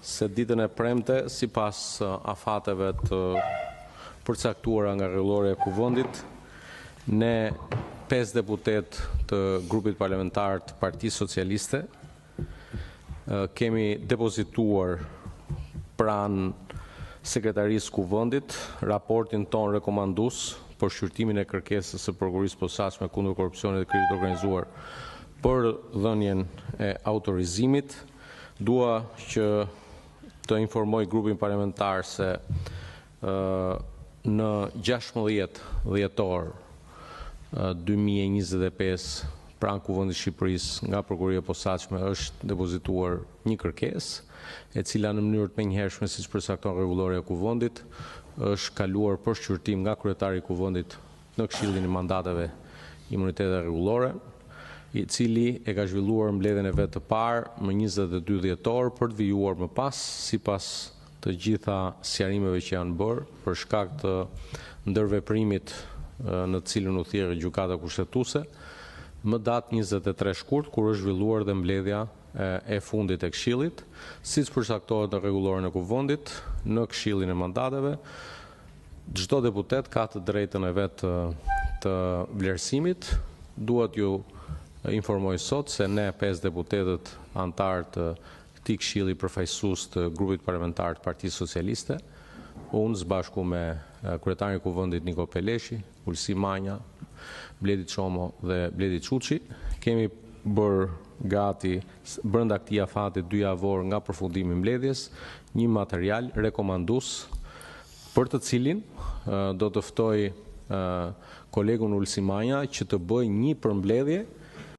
se ditën e premte, sipas afateve të përcaktuara nga rregulloria e Kuvendit, ne 5 deputet të grupit parlamentar të Partisë Socialiste kemi depozituar pranë Sekretarisë Kuvendit raportin ton rekomandues për shqyrtimin e kërkesës së prokurisë posaçme kundër korrupsionit dhe krimit të organizuar për dhënien e autorizimit. Dua që të informoj grupin parlamentar se në 16 dhjetor 2025 pranë Kuvendit të Shqipërisë nga prokuria e posaçme është depozituar një kërkesë, e cila në mënyrë të menjëhershme, siç përcakton rregulloria e Kuvendit, është kaluar për shqyrtim nga kryetari i Kuvendit në Këshillin e Mandateve Imunitet dhe Rregullore, i cili e ka zhvilluar mbledhjen e vet të parë më 22 dhjetor për të vijuar më pas, sipas të gjitha sqarimeve që janë bërë, për shkak të ndërveprimit në të cilën u thirrë gjykata kushtetuese, më datë 23 shkurt, kur është zhvilluar dhe mbledhja e fundit e Këshillit, siç përcaktohet në rregulloren e Kuvendit, në Këshillin e Mandateve, çdo deputet ka të drejtën e vet të vlerësimit. Duhet ju informoj sot se ne 5 deputetët antar të këtij këshilli përfaqësues të grupit parlamentar të Partisë Socialiste, unë së bashku me kryetarin e Kuvendit Niko Peleshi, Ulsi Manja, Bledi Çomo dhe Bledi Çuçi, kemi bërë gati brenda këtij afati 2 javor nga përfundimi i mbledhjes një material rekomandues për të cilin do të ftoj kolegun Ulsi Manja që të bëjë një përmbledhje